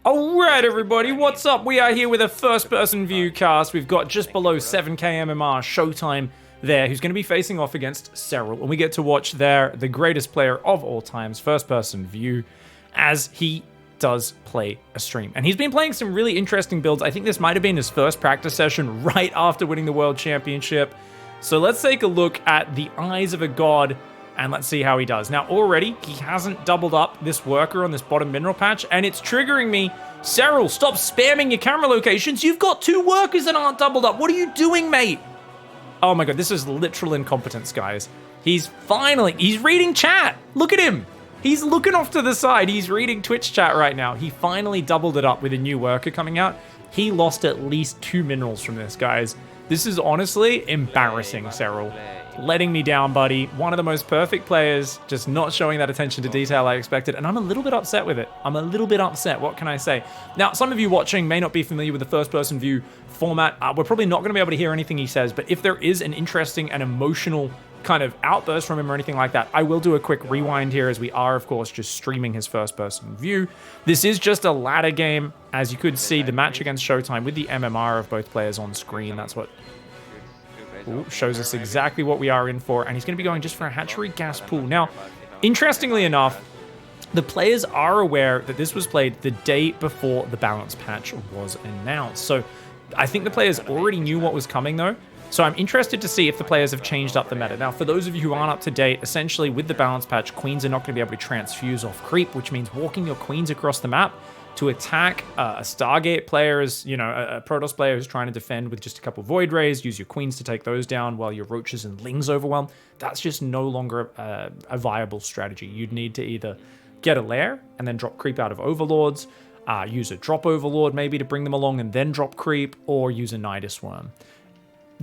Alright everybody, what's up? We are here with a first-person view cast. We've got just below 7k MMR Showtime there, who's going to be facing off against Serral. And we get to watch the greatest player of all time's first-person view as he does play a stream. And he's been playing some really interesting builds. I think this might have been his first practice session right after winning the World Championship. So let's take a look at the Eyes of a God and let's see how he does. Now, already, he hasn't doubled up this worker on this bottom mineral patch, and it's triggering me. Serral, stop spamming your camera locations. You've got 2 workers that aren't doubled up. What are you doing, mate? Oh my god, this is literal incompetence, guys. He's reading chat. Look at him. He's looking off to the side. He's reading Twitch chat right now. He finally doubled it up with a new worker coming out. He lost at least 2 minerals from this, guys. This is honestly embarrassing, Serral. Letting me down, buddy. One of the most perfect players, just not showing that attention to detail I expected, and I'm a little bit upset with it. I'm a little bit upset, what can I say? Now, some of you watching may not be familiar with the first-person view format. We're probably not going to be able to hear anything he says, but if there is an interesting and emotional kind of outburst from him or anything like that, I will do a quick rewind here as we are, of course, just streaming his first-person view. This is just a ladder game. As you could see, the match against Showtime with the MMR of both players on screen. That's what shows us exactly what we are in for, and he's going to be going just for a hatchery gas pool. Now, interestingly enough, the players are aware that this was played the day before the balance patch was announced. So I think the players already knew what was coming, though. So I'm interested to see if the players have changed up the meta. Now, for those of you who aren't up to date, essentially with the balance patch, queens are not going to be able to transfuse off creep, which means walking your queens across the map to attack a Stargate player, as you know, a Protoss player who's trying to defend with just a couple Void Rays, use your queens to take those down while your roaches and lings overwhelm. That's just no longer a viable strategy. You'd need to either get a lair and then drop creep out of overlords, use a drop overlord maybe to bring them along and then drop creep, or use a Nidus Worm.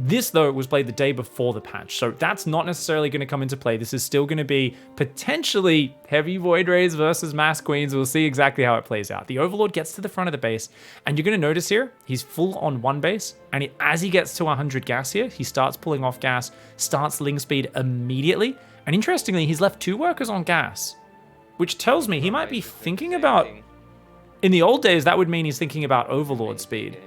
This, though, was played the day before the patch, so that's not necessarily going to come into play. This is still going to be potentially heavy Void Rays versus Mass Queens. We'll see exactly how it plays out. The Overlord gets to the front of the base, and you're going to notice here, he's full on 1 base, and as he gets to 100 gas here, he starts pulling off gas, starts ling speed immediately, and interestingly, he's left 2 workers on gas, which tells me he might be thinking about... In the old days, that would mean he's thinking about Overlord speed.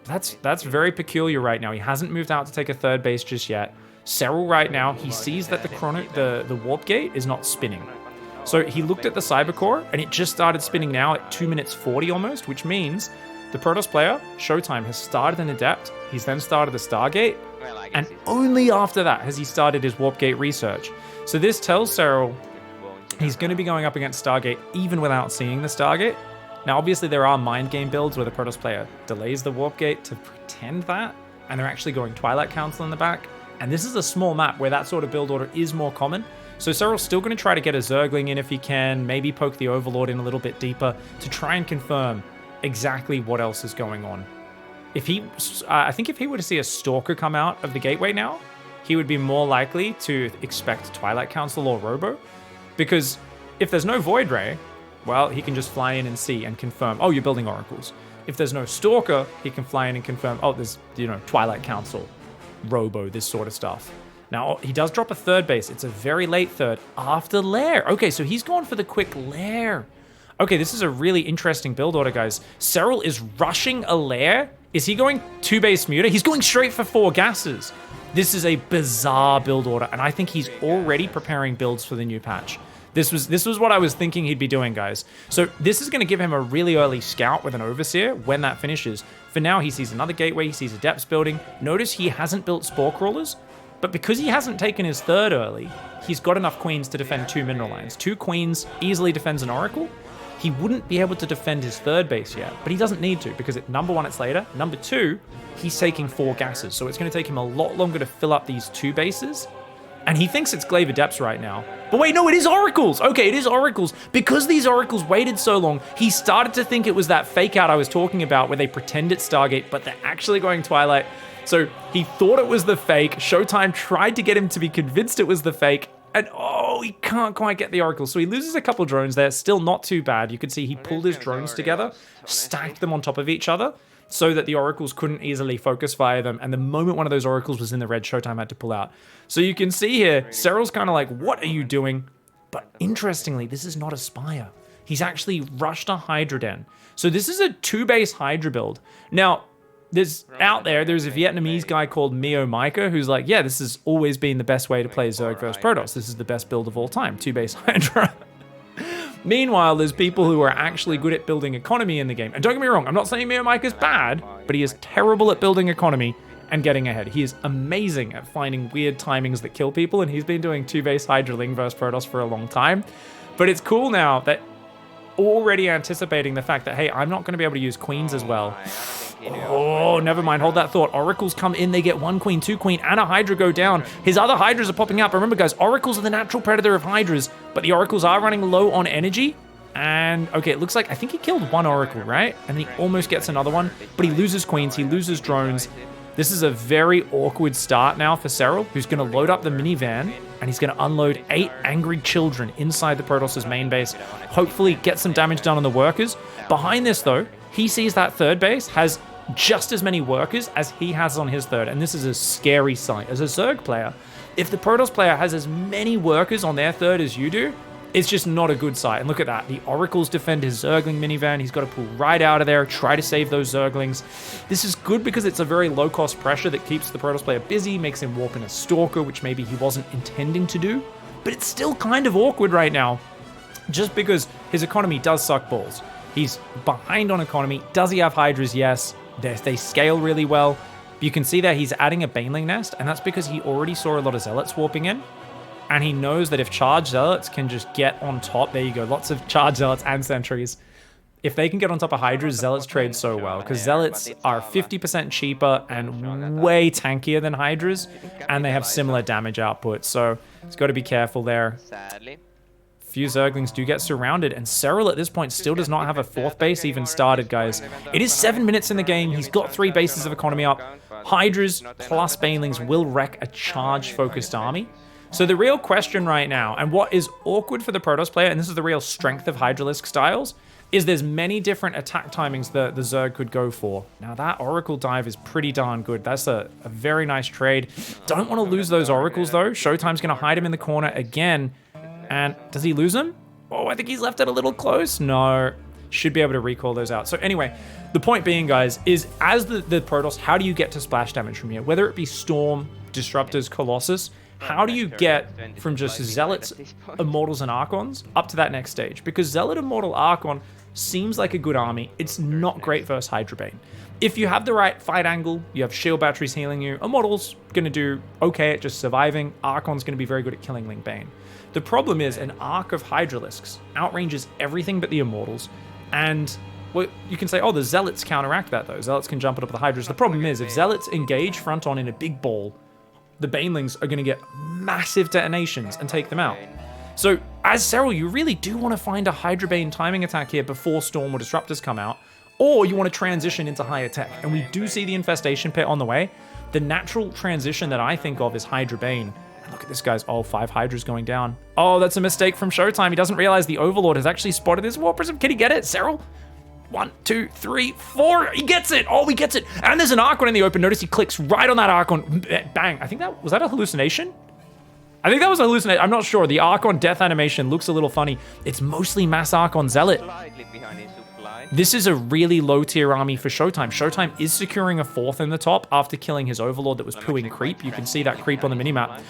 That's very peculiar right now. He hasn't moved out to take a 3rd base just yet. Serral right now, he sees that the warp gate is not spinning. So he looked at the cyber core and it just started spinning now at 2 minutes 40 almost, which means the Protoss player, Showtime, has started an Adept. He's then started the Stargate, and only after that has he started his warp gate research. So this tells Serral he's going to be going up against Stargate even without seeing the Stargate. Now, obviously, there are mind game builds where the Protoss player delays the warp gate to pretend that, and they're actually going Twilight Council in the back. And this is a small map where that sort of build order is more common. So Serral's still going to try to get a Zergling in if he can, maybe poke the Overlord in a little bit deeper to try and confirm exactly what else is going on. I think if he were to see a Stalker come out of the gateway now, he would be more likely to expect Twilight Council or Robo, because if there's no Void Ray, well, he can just fly in and see and confirm, oh, you're building oracles. If there's no Stalker, he can fly in and confirm, oh, there's, Twilight Council, Robo, this sort of stuff. Now, he does drop a 3rd base. It's a very late 3rd after Lair. Okay, so he's gone for the quick Lair. Okay, this is a really interesting build order, guys. Serral is rushing a Lair. Is he going 2 base muter? He's going straight for 4 gases. This is a bizarre build order, and I think he's already preparing builds for the new patch. This was what I was thinking he'd be doing, guys. So this is going to give him a really early scout with an Overseer when that finishes. For now, he sees another gateway, he sees a depths building. Notice he hasn't built Spore Crawlers, but because he hasn't taken his 3rd early, he's got enough queens to defend 2 mineral lines. 2 queens easily defends an Oracle. He wouldn't be able to defend his 3rd base yet, but he doesn't need to because number 1, it's later. Number 2, he's taking 4 gases, so it's going to take him a lot longer to fill up these 2 bases. And he thinks it's Glaive Adepts right now. But wait, no, it is Oracles. Okay, it is Oracles. Because these Oracles waited so long, he started to think it was that fake out I was talking about where they pretend it's Stargate, but they're actually going Twilight. So he thought it was the fake. Showtime tried to get him to be convinced it was the fake. And oh, he can't quite get the Oracle. So he loses a couple drones there. Still not too bad. You could see he pulled his drones together, stacked them on top of each other, so that the oracles couldn't easily focus fire them, and the moment one of those oracles was in the red, Showtime had to pull out. So you can see here, Serral's kind of like, what are you doing? But interestingly, this is not a Spire. he's actually rushed a Hydra Den. So this is a 2-base Hydra build. Now, there's a Vietnamese guy called Mio Micah who's like, yeah, this has always been the best way to play Zerg versus Protoss. This is the best build of all time, 2-base Hydra. Meanwhile, there's people who are actually good at building economy in the game. And don't get me wrong, I'm not saying Mio Micah's bad, but he is terrible at building economy and getting ahead. He is amazing at finding weird timings that kill people, and he's been doing 2-base Hydra Ling versus Protoss for a long time. But it's cool now that already anticipating the fact that, hey, I'm not going to be able to use queens as well. Oh, never mind. Hold that thought. Oracles come in. They get 1 queen, 2 queen, and a Hydra go down. His other Hydras are popping up. Remember, guys, Oracles are the natural predator of Hydras, but the Oracles are running low on energy. And, okay, it looks like, I think he killed 1 Oracle, right? And then he almost gets another one, but he loses queens. He loses drones. This is a very awkward start now for Serral, who's going to load up the minivan, and he's going to unload 8 angry children inside the Protoss' main base. Hopefully get some damage done on the workers. Behind this, though, he sees that third base has just as many workers as he has on his third, and this is a scary sight. As a Zerg player, if the Protoss player has as many workers on their third as you do, it's just not a good sight. And look at that. The Oracles defend his Zergling minivan. He's got to pull right out of there, try to save those Zerglings. This is good because it's a very low-cost pressure that keeps the Protoss player busy, makes him warp in a Stalker, which maybe he wasn't intending to do. But it's still kind of awkward right now, just because his economy does suck balls. He's behind on economy. Does he have Hydras? Yes. They scale really well. You can see that he's adding a Baneling Nest, and that's because he already saw a lot of Zealots warping in. And he knows that if charged Zealots can just get on top, there you go, lots of charged Zealots and Sentries. If they can get on top of Hydras, Zealots trade so well, because Zealots are 50% cheaper and way tankier than Hydras, and they have similar damage output, so it's got to be careful there. Few Zerglings do get surrounded, and Serral at this point still does not have a 4th base even started, guys. It is 7 minutes in the game. He's got 3 bases of economy up. Hydras plus Banelings will wreck a charge-focused army. So the real question right now, and what is awkward for the Protoss player, and this is the real strength of Hydralisk styles, is there's many different attack timings that the Zerg could go for. Now that Oracle dive is pretty darn good. That's a very nice trade. Don't want to lose those Oracles though. Showtime's going to hide him in the corner again. And does he lose them? Oh, I think he's left it a little close. No, should be able to recall those out. So anyway, the point being, guys, is as the Protoss, how do you get to splash damage from here? Whether it be Storm, Disruptors, Colossus, how do you get from just Zealots, Immortals, and Archons up to that next stage? Because Zealot, Immortal, Archon seems like a good army. It's not great versus Hydra Bane. If you have the right fight angle, you have shield batteries healing you, Immortal's going to do okay at just surviving, Archon's going to be very good at killing Ling Bane. The problem is an arc of Hydralisks outranges everything but the Immortals, and well, you can say, oh, the Zealots counteract that though. Zealots can jump it up with the Hydras. The problem is if Zealots engage front on in a big ball, the Banelings are going to get massive detonations and take them out. So as Serral, you really do want to find a Hydra Bane timing attack here before Storm or Disruptors come out, or you want to transition into higher tech. And we do see the Infestation Pit on the way. The natural transition that I think of is Hydra Bane. And look at this, guys. Oh, 5 Hydras going down. Oh, that's a mistake from Showtime. He doesn't realize the Overlord has actually spotted his War Prism. Can he get it, Serral? 1, 2, 3, 4. He gets it. Oh, he gets it. And there's an Archon in the open. Notice he clicks right on that Archon. Bang. I think that was that a hallucination? I think that was a hallucination. I'm not sure. The Archon death animation looks a little funny. It's mostly mass Archon Zealot. This is a really low tier army for Showtime. Showtime is securing a 4th in the top after killing his Overlord that was pooing creep. You can see that creep on the minimap.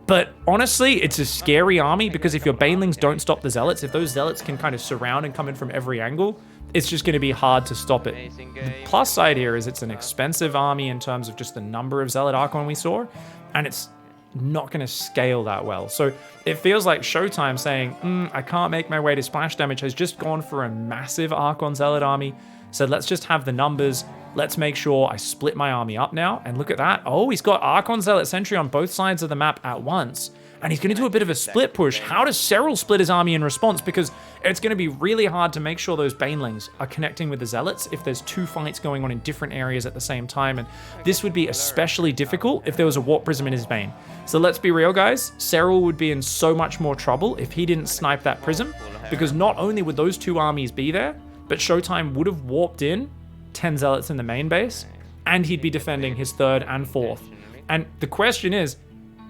But honestly, it's a scary army because if your Banelings don't stop the Zealots, if those Zealots can kind of surround and come in from every angle, it's just going to be hard to stop it. The plus side here is it's an expensive army in terms of just the number of Zealot Archon we saw, and it's not going to scale that well. So it feels like Showtime saying, I can't make my way to splash damage, has just gone for a massive Archon Zealot army. So let's just have the numbers. Let's make sure I split my army up now. And look at that. Oh, he's got Archon Zealot Sentry on both sides of the map at once. And he's going to do a bit of a split push. How does Serral split his army in response? Because it's going to be really hard to make sure those Banelings are connecting with the Zealots if there's 2 fights going on in different areas at the same time. And this would be especially difficult if there was a Warp Prism in his Bane. So let's be real, guys. Serral would be in so much more trouble if he didn't snipe that Prism. Because not only would those 2 armies be there, but Showtime would have warped in 10 Zealots in the main base, and he'd be defending his 3rd and 4th. And the question is,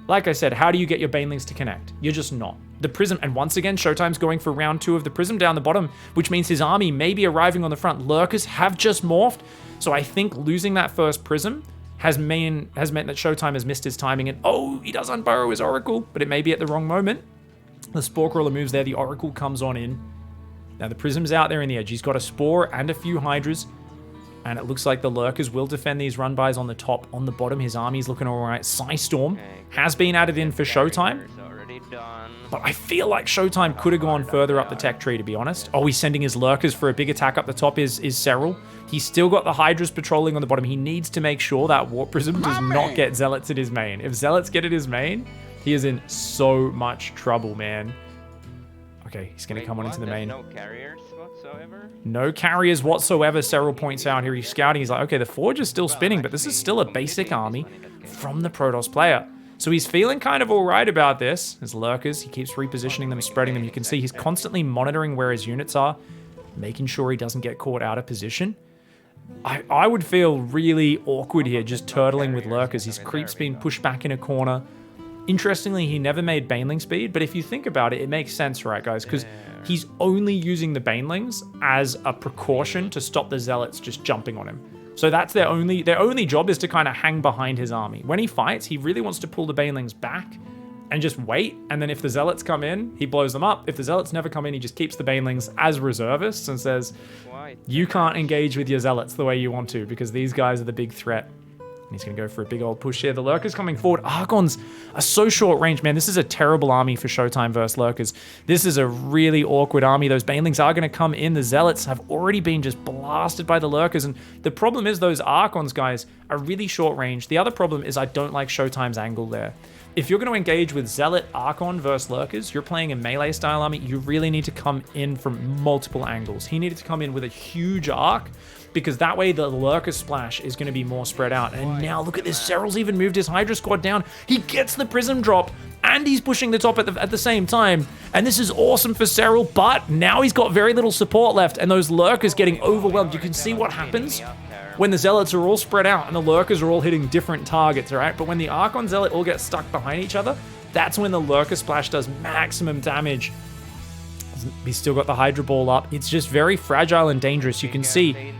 like I said, how do you get your Banelings to connect? You're just not. the Prism, and once again, Showtime's going for round 2 of the Prism down the bottom, which means his army may be arriving on the front. Lurkers have just morphed, so I think losing that first Prism has meant that Showtime has missed his timing, and oh, he does unburrow his Oracle, but it may be at the wrong moment. The Spore Crawler moves there, the Oracle comes on in. Now the Prism's out there in the edge. He's got a Spore and a few Hydras, and it looks like the Lurkers will defend these run-bys on the top. On the bottom, his army's looking all right. Psystorm has been added in for Showtime, but I feel like Showtime could have gone further up the tech tree, to be honest. Oh, he's sending his Lurkers for a big attack up the top is Serral. He's still got the Hydras patrolling on the bottom. He needs to make sure that Warp Prism does not get Zealots at his main. If Zealots get at his main, he is in so much trouble, man. Okay, he's going to come on into the main. No carriers whatsoever? No carriers whatsoever, Serral points out here. He's scouting. He's like, okay, the Forge is still spinning, but this is still a basic army from the Protoss player. So he's feeling kind of all right about this. His Lurkers, he keeps repositioning them, spreading them. You can see he's constantly monitoring where his units are, making sure he doesn't get caught out of position. I would feel really awkward here, just turtling with Lurkers. His creep's been pushed back in a corner. Interestingly, he never made Baneling speed, but if you think about it, it makes sense, right, guys? Because he's only using the Banelings as a precaution to stop the Zealots just jumping on him. So that's their only job is to kind of hang behind his army. When he fights, he really wants to pull the Banelings back and just wait. And then if the Zealots come in, he blows them up. If the Zealots never come in, he just keeps the Banelings as reservists and says, you can't engage with your Zealots the way you want to because these guys are the big threat. And he's going to go for a big old push here. The Lurkers coming forward. Archons are so short range. Man, this is a terrible army for Showtime versus Lurkers. This is a really awkward army. Those Banelings are going to come in. The Zealots have already been just blasted by the Lurkers. And the problem is those Archons, guys, are really short range. The other problem is I don't like Showtime's angle there. If you're going to engage with Zealot, Archon versus Lurkers, you're playing a melee style army, you really need to come in from multiple angles. He needed to come in with a huge arc, because that way the Lurker splash is going to be more spread out. And now look at this, Serral's even moved his Hydra squad down. He gets the Prism drop, and he's pushing the top at the same time. And this is awesome for Serral, but now he's got very little support left, and those Lurkers getting overwhelmed. You can see what happens when the Zealots are all spread out and the Lurkers are all hitting different targets, all right? But when the Archon Zealot all get stuck behind each other, that's when the Lurker splash does maximum damage. He's still got the Hydra Ball up. It's just very fragile and dangerous. You can see.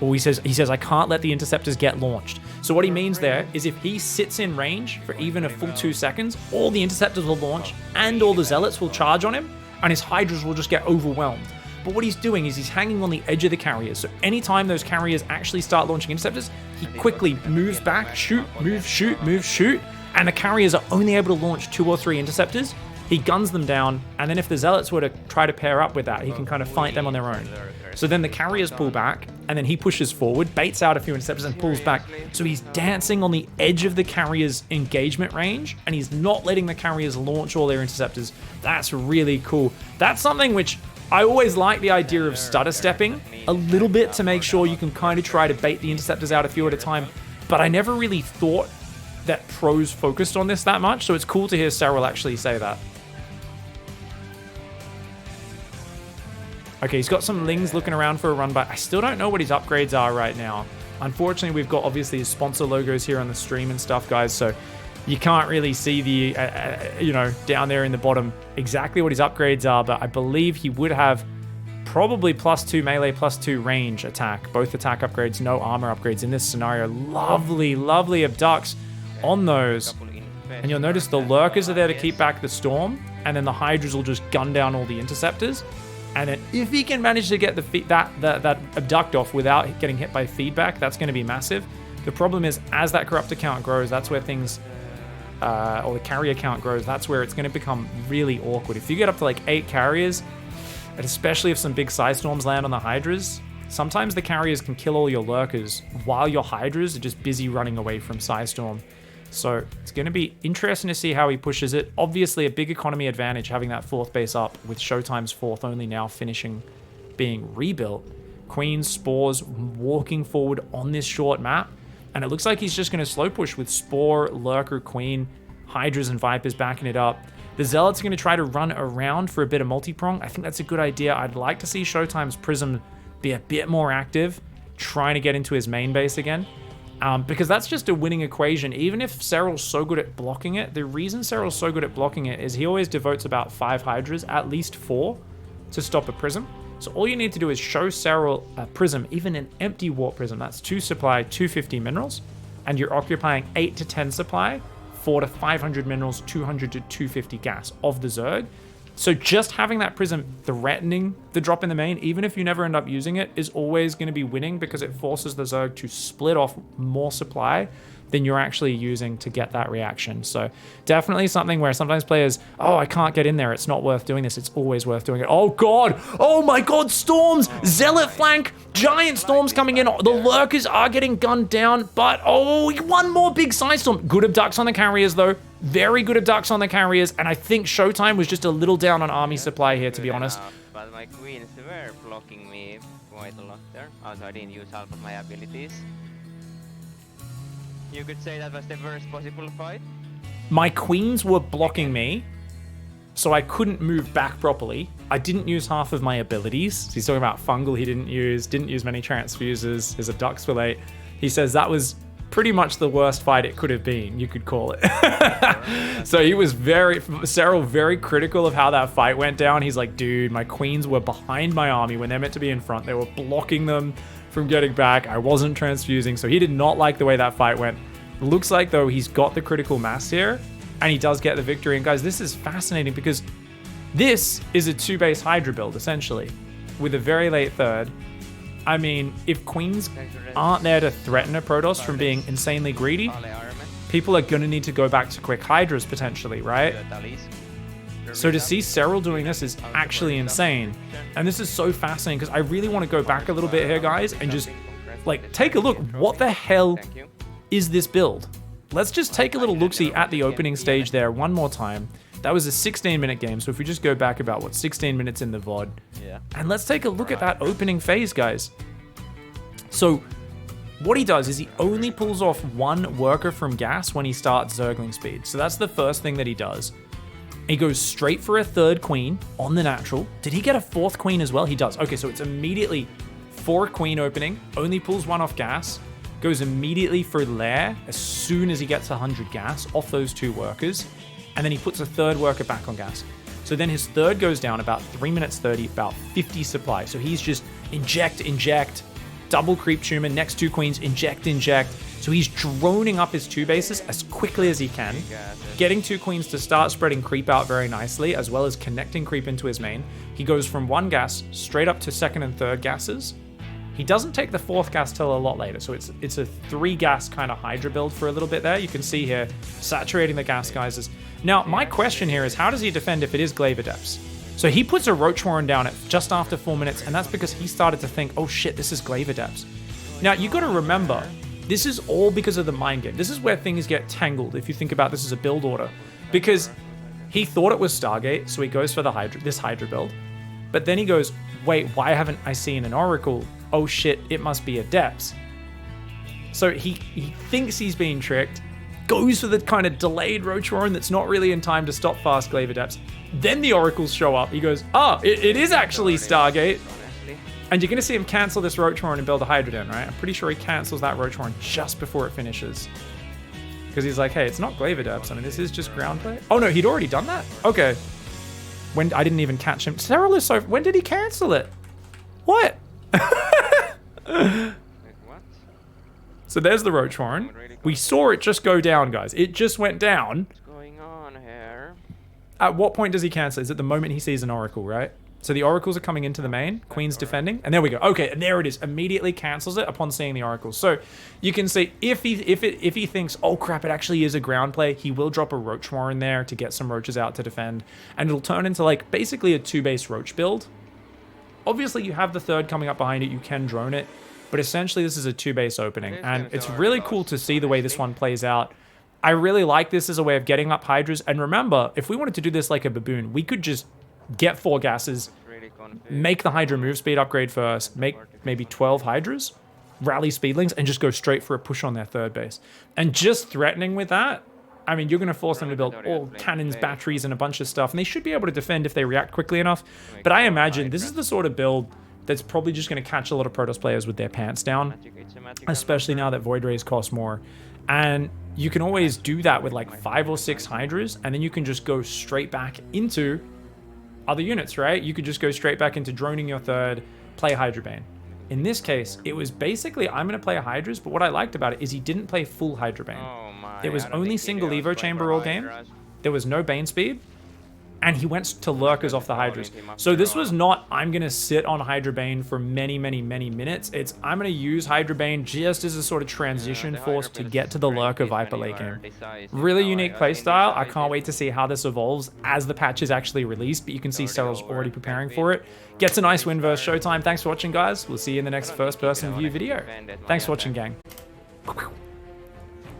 Well, he says, I can't let the interceptors get launched. So what he means there is if he sits in range for even a full 2 seconds, all the interceptors will launch and all the Zealots will charge on him, and his Hydras will just get overwhelmed. But what he's doing is he's hanging on the edge of the carriers. So anytime those carriers actually start launching interceptors, he quickly moves back, shoot, move, shoot, move, shoot. And the carriers are only able to launch 2 or 3 interceptors. He guns them down. And then if the Zealots were to try to pair up with that, he can kind of fight them on their own. So then the carriers pull back, and then he pushes forward, baits out a few interceptors, and pulls back. So he's dancing on the edge of the carrier's engagement range, and he's not letting the carriers launch all their interceptors. That's really cool. That's something which I always like the idea of stutter stepping a little bit to make sure you can kind of try to bait the interceptors out a few at a time, but I never really thought that pros focused on this that much, so it's cool to hear Serral actually say that. Okay, he's got some Lings looking around for a run, but I still don't know what his upgrades are right now. Unfortunately, we've got obviously his sponsor logos here on the stream and stuff, guys, so you can't really see the, down there in the bottom exactly what his upgrades are, but I believe he would have probably +2 melee, +2 range attack. Both attack upgrades, no armor upgrades in this scenario. Lovely, lovely abducts on those. And you'll notice the Lurkers are there to keep back the Storm, and then the Hydras will just gun down all the interceptors. And then if he can manage to get that abduct off without getting hit by feedback, that's going to be massive. The problem is, as that corruptor count grows, that's where things, or the carrier count grows, that's where it's going to become really awkward. If you get up to like 8 carriers, and especially if some big Psystorms land on the Hydras, sometimes the carriers can kill all your Lurkers while your Hydras are just busy running away from Psystorm. So it's going to be interesting to see how he pushes it. Obviously, a big economy advantage having that 4th base up, with Showtime's 4th only now being rebuilt. Queen, Spores walking forward on this short map. And it looks like he's just going to slow push with Spore, Lurker, Queen, Hydras, and Vipers backing it up. The Zealots are going to try to run around for a bit of multi-prong. I think that's a good idea. I'd like to see Showtime's Prism be a bit more active, trying to get into his main base again. Because that's just a winning equation. Even if Serral's so good at blocking it, the reason Serral's so good at blocking it is he always devotes about 5 Hydras, at least 4, to stop a Prism. So all you need to do is show Serral a Prism, even an empty Warp Prism. That's 2 supply, 250 minerals, and you're occupying 8 to 10 supply, 4 to 500 minerals, 200 to 250 gas of the Zerg. So just having that Prism threatening the drop in the main, even if you never end up using it, is always going to be winning because it forces the Zerg to split off more supply than you're actually using to get that reaction. So definitely something where sometimes players, oh, I can't get in there, it's not worth doing this. It's always worth doing it. Oh god, oh my god, storms, zealot flank, giant storms coming in. The lurkers are getting gunned down, but oh, one more big side storm. Good abducts on the carriers though. Very good abducts on the carriers, and I think Showtime was just a little down on army supply here, to be honest. But my queens were blocking me quite a lot there. Also, I didn't use half of my abilities. You could say that was the worst possible fight. My queens were blocking me, so I couldn't move back properly. I didn't use half of my abilities. So he's talking about fungal he didn't use many transfuses, his abducts were late. He says that was pretty much the worst fight it could have been, you could call it. So he was Serral very critical of how that fight went down. He's like, dude, my queens were behind my army when they're meant to be in front. They were blocking them from getting back. I wasn't transfusing, so he did not like the way that fight went. Looks like, though, he's got the critical mass here, and he does get the victory. And guys, this is fascinating because this is a 2-base Hydra build, essentially, with a very late third. I mean, if queens aren't there to threaten a Protoss from being insanely greedy, people are going to need to go back to quick Hydras, potentially, right? So to see Serral doing this is actually insane. And this is so fascinating because I really want to go back a little bit here, guys, and just, like, take a look. What the hell is this build? Let's just take a little look-see at the opening stage there one more time. That was a 16-minute game, so if we just go back about, what, 16 minutes in the VOD. Yeah. And let's take a look at that opening phase, guys. So what he does is he only pulls off 1 worker from gas when he starts Zergling speed. So that's the first thing that he does. He goes straight for a 3rd queen on the natural. Did he get a 4th queen as well? He does. Okay, so it's immediately 4 queen opening, only pulls 1 off gas, goes immediately for lair as soon as he gets 100 gas off those 2 workers, and then he puts a 3rd worker back on gas. So then his 3rd goes down about 3 minutes 30, about 50 supply. So he's just inject, double creep tumor, next 2 queens, inject. So he's droning up his 2 bases as quickly as he can, getting 2 queens to start spreading creep out very nicely, as well as connecting creep into his main. He goes from 1 gas straight up to 2nd and 3rd gases. He doesn't take the 4th gas till a lot later, so it's a 3 gas kind of Hydra build for a little bit there. You can see here, saturating the gas geysers. Now, my question here is, how does he defend if it is Glaive Adepts? So he puts a Roach Warren down at just after 4 minutes, and that's because he started to think, oh shit, this is Glaive Adepts. Now, you gotta remember, this is all because of the mind game. This is where things get tangled if you think about this as a build order. Because he thought it was Stargate, so he goes for this Hydra build. But then he goes, wait, why haven't I seen an Oracle? Oh shit, it must be Adepts. So he thinks he's being tricked, goes for the kind of delayed Roach Warren that's not really in time to stop fast Glaive Adepts. Then the Oracles show up. He goes, it is actually Stargate. And you're going to see him cancel this Roach Warren and build a Hydra Den, right? I'm pretty sure he cancels that Roach Warren just before it finishes. Because he's like, hey, it's not Glaive Adepts. I mean, this is just ground play. Oh no, he'd already done that? Okay. When I didn't even catch him. Serral is so... When did he cancel it? What? So there's the Roach Warren. We saw it just go down, guys. It just went down. What's going on here? At what point does he cancel? Is it the moment he sees an Oracle, right? So the Oracles are coming into the main. Queen's defending. And there we go. Okay, and there it is. Immediately cancels it upon seeing the Oracles. So you can see if he thinks, oh crap, it actually is a ground play, he will drop a Roach Warren there to get some Roaches out to defend. And it'll turn into like basically a 2-base Roach build. Obviously, you have the 3rd coming up behind it. You can drone it. But essentially, this is a 2-base opening. And it's really cool to see the way this one plays out. I really like this as a way of getting up Hydras. And remember, if we wanted to do this like a baboon, we could just get 4 gases, make the Hydra move speed upgrade first, make maybe 12 Hydras, rally speedlings, and just go straight for a push on their 3rd base. And just threatening with that, I mean, you're going to force them to build all cannons, batteries, and a bunch of stuff. And they should be able to defend if they react quickly enough. But I imagine this is the sort of build that's probably just going to catch a lot of Protoss players with their pants down, especially now that Void Rays cost more. And you can always do that with like 5 or 6 Hydras, and then you can just go straight back into other units, right? You could just go straight back into droning your third, play Hydra Bane. In this case, it was basically, I'm going to play a Hydras, but what I liked about it is he didn't play full Hydra Bane. It was only single Evo Chamber all game. There was no Bane speed. And he went to Lurkers off the Hydras. So this was not, I'm going to sit on Hydra Bane for many, many, many minutes. It's, I'm going to use Hydra Bane just as a sort of transition force to get to the Lurker Viper late game. Really unique playstyle. I can't wait to see how this evolves as the patch is actually released, but you can see Serral's already preparing for it. Gets a nice win versus Showtime. Thanks for watching, guys. We'll see you in the next first person view video. Thanks for watching, gang.